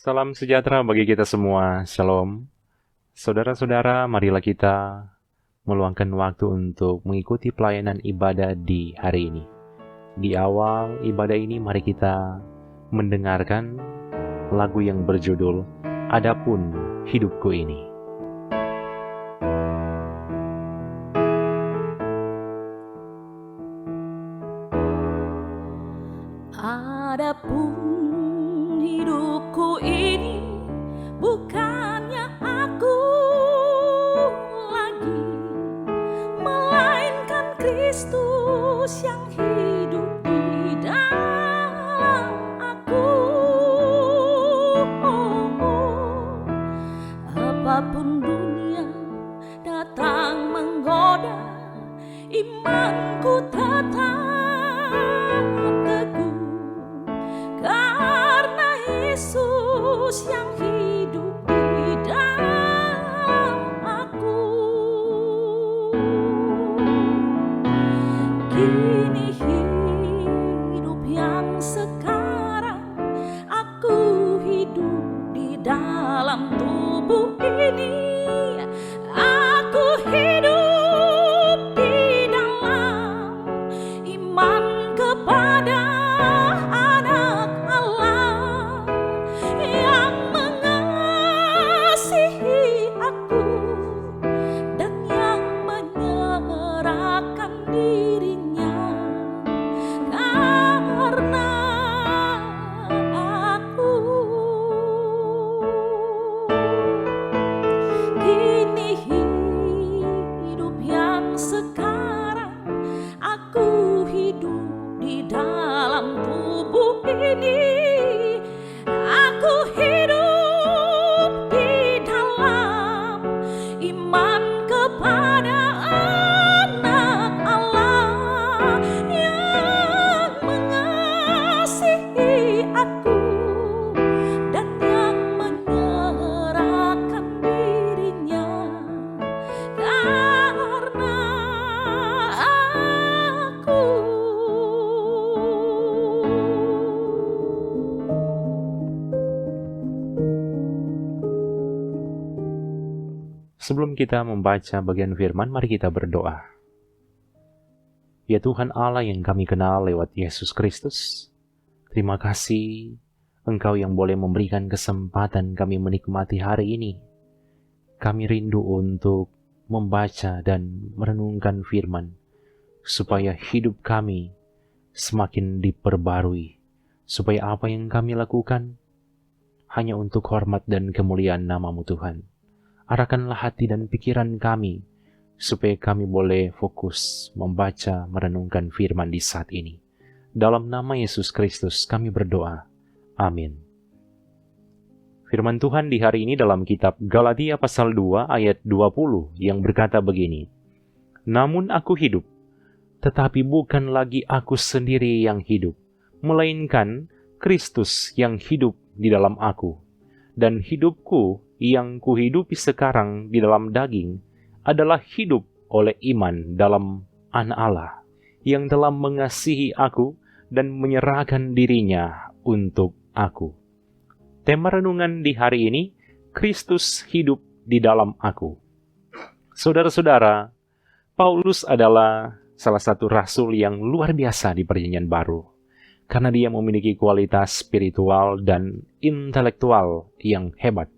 Salam sejahtera bagi kita semua. Shalom. Saudara-saudara, marilah kita meluangkan waktu untuk mengikuti pelayanan ibadah di hari ini. Di awal ibadah ini, mari kita mendengarkan lagu yang berjudul Adapun Hidupku Ini. Adapun hidupku ini bukannya aku lagi, melainkan Kristus yang hidup di dalam aku. Apapun dunia datang menggoda, imanku tetap teguh, karena Yesus yang hidup di dalam aku. Kini hidup yang sekarang, aku hidup di dalam tubuh ini. Aku hidup di dalam iman kepada Anak Allah yang mengasihi aku dan yang menyerahkan dirinya karena aku. Kini hidup yang sekarang, aku hidup di dalam tubuh ini. Aku hidup di dalam iman kepada Anak Allah yang mengasihi aku dan yang menyerahkan dirinya karena aku. Sebelum kita membaca bagian firman, mari kita berdoa. Ya Tuhan Allah yang kami kenal lewat Yesus Kristus, terima kasih Engkau yang boleh memberikan kesempatan kami menikmati hari ini. Kami rindu untuk membaca dan merenungkan firman, supaya hidup kami semakin diperbarui, supaya apa yang kami lakukan hanya untuk hormat dan kemuliaan nama-Mu Tuhan. Arahkanlah hati dan pikiran kami, supaya kami boleh fokus membaca, merenungkan firman di saat ini. Dalam nama Yesus Kristus kami berdoa. Amin. Firman Tuhan di hari ini dalam kitab Galatia pasal 2 ayat 20 yang berkata begini. Namun aku hidup, tetapi bukan lagi aku sendiri yang hidup, melainkan Kristus yang hidup di dalam aku. Dan hidupku yang kuhidupi sekarang di dalam daging adalah hidup oleh iman dalam Anak Allah yang telah mengasihi aku dan menyerahkan dirinya untuk aku. Tema renungan di hari ini, Kristus hidup di dalam aku. Saudara-saudara, Paulus adalah salah satu rasul yang luar biasa di Perjanjian Baru, karena dia memiliki kualitas spiritual dan intelektual yang hebat.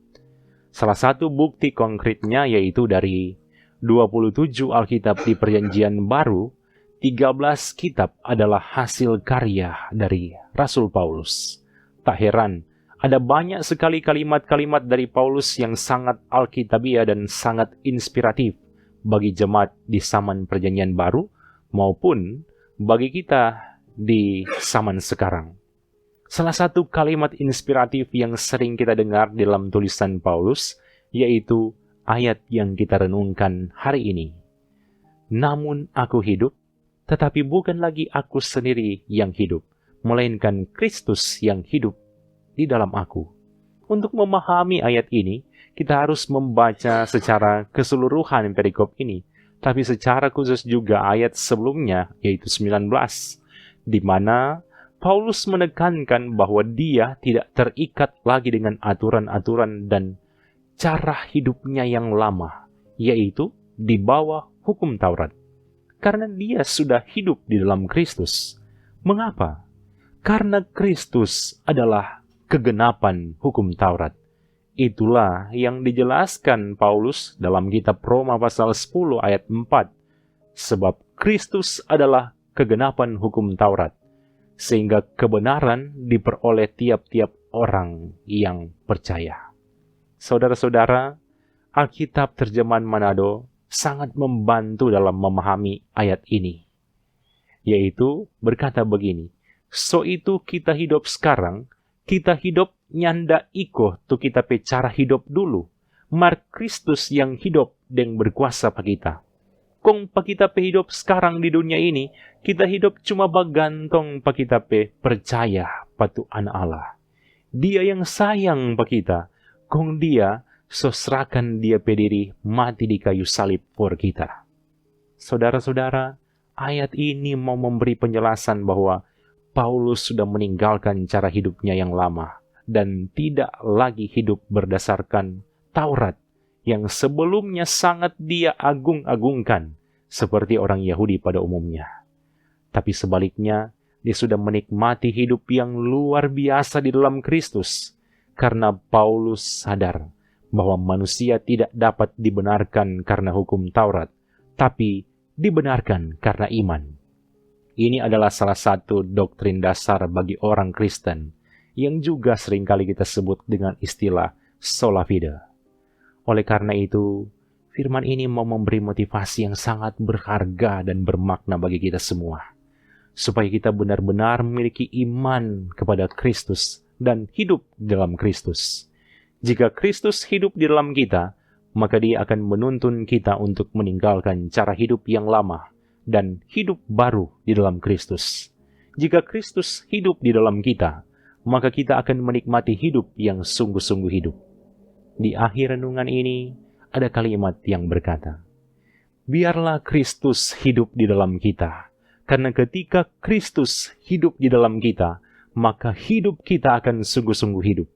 Salah satu bukti konkretnya yaitu dari 27 Alkitab di Perjanjian Baru, 13 kitab adalah hasil karya dari Rasul Paulus. Tak heran, ada banyak sekali kalimat-kalimat dari Paulus yang sangat alkitabiah dan sangat inspiratif bagi jemaat di zaman Perjanjian Baru maupun bagi kita di zaman sekarang. Salah satu kalimat inspiratif yang sering kita dengar dalam tulisan Paulus yaitu ayat yang kita renungkan hari ini. Namun aku hidup, tetapi bukan lagi aku sendiri yang hidup, melainkan Kristus yang hidup di dalam aku. Untuk memahami ayat ini, kita harus membaca secara keseluruhan perikop ini, tapi secara khusus juga ayat sebelumnya, yaitu 19, di mana Paulus menekankan bahwa dia tidak terikat lagi dengan aturan-aturan dan cara hidupnya yang lama, yaitu di bawah hukum Taurat. Karena dia sudah hidup di dalam Kristus. Mengapa? Karena Kristus adalah kegenapan hukum Taurat. Itulah yang dijelaskan Paulus dalam kitab Roma pasal 10 ayat 4. Sebab Kristus adalah kegenapan hukum Taurat, sehingga kebenaran diperoleh tiap-tiap orang yang percaya. Saudara-saudara, Alkitab terjemahan Manado sangat membantu dalam memahami ayat ini, yaitu berkata begini, so itu kita hidup sekarang, kita hidup nyanda iko tu kita pe cara hidup dulu, mar Kristus yang hidup dan berkuasa pa kita. Kung pa kita pe hidup sekarang di dunia ini, kita hidup cuma bagantong pa kita pe percaya patu anak Allah. Dia yang sayang pa kita, kung dia sosrakan dia pe diri mati di kayu salib for kita. Saudara-saudara, ayat ini mau memberi penjelasan bahwa Paulus sudah meninggalkan cara hidupnya yang lama dan tidak lagi hidup berdasarkan Taurat yang sebelumnya sangat dia agung-agungkan seperti orang Yahudi pada umumnya. Tapi sebaliknya, dia sudah menikmati hidup yang luar biasa di dalam Kristus karena Paulus sadar bahwa manusia tidak dapat dibenarkan karena hukum Taurat, tapi dibenarkan karena iman. Ini adalah salah satu doktrin dasar bagi orang Kristen yang juga seringkali kita sebut dengan istilah sola fide. Oleh karena itu, firman ini mau memberi motivasi yang sangat berharga dan bermakna bagi kita semua, supaya kita benar-benar memiliki iman kepada Kristus dan hidup dalam Kristus. Jika Kristus hidup di dalam kita, maka Dia akan menuntun kita untuk meninggalkan cara hidup yang lama dan hidup baru di dalam Kristus. Jika Kristus hidup di dalam kita, maka kita akan menikmati hidup yang sungguh-sungguh hidup. Di akhir renungan ini, ada kalimat yang berkata, biarlah Kristus hidup di dalam kita, karena ketika Kristus hidup di dalam kita, maka hidup kita akan sungguh-sungguh hidup.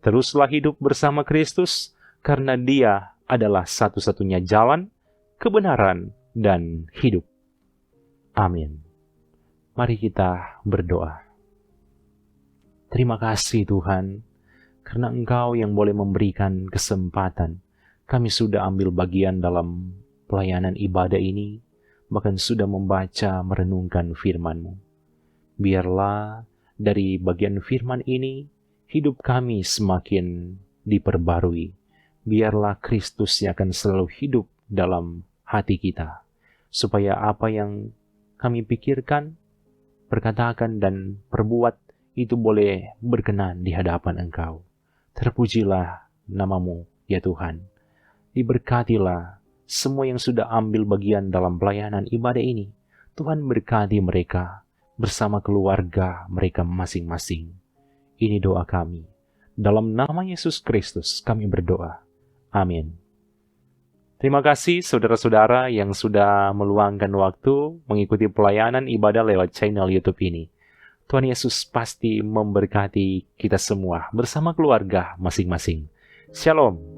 Teruslah hidup bersama Kristus, karena Dia adalah satu-satunya jalan, kebenaran, dan hidup. Amin. Mari kita berdoa. Terima kasih Tuhan, karena Engkau yang boleh memberikan kesempatan. Kami sudah ambil bagian dalam pelayanan ibadah ini, bahkan sudah membaca merenungkan firman-Mu. Biarlah dari bagian firman ini, hidup kami semakin diperbarui. Biarlah Kristus yang akan selalu hidup dalam hati kita, supaya apa yang kami pikirkan, perkatakan, dan perbuat itu boleh berkenan di hadapan Engkau. Terpujilah nama-Mu, ya Tuhan. Diberkatilah semua yang sudah ambil bagian dalam pelayanan ibadah ini. Tuhan berkati mereka bersama keluarga mereka masing-masing. Ini doa kami. Dalam nama Yesus Kristus kami berdoa. Amin. Terima kasih saudara-saudara yang sudah meluangkan waktu mengikuti pelayanan ibadah lewat channel YouTube ini. Tuhan Yesus pasti memberkati kita semua bersama keluarga masing-masing. Shalom.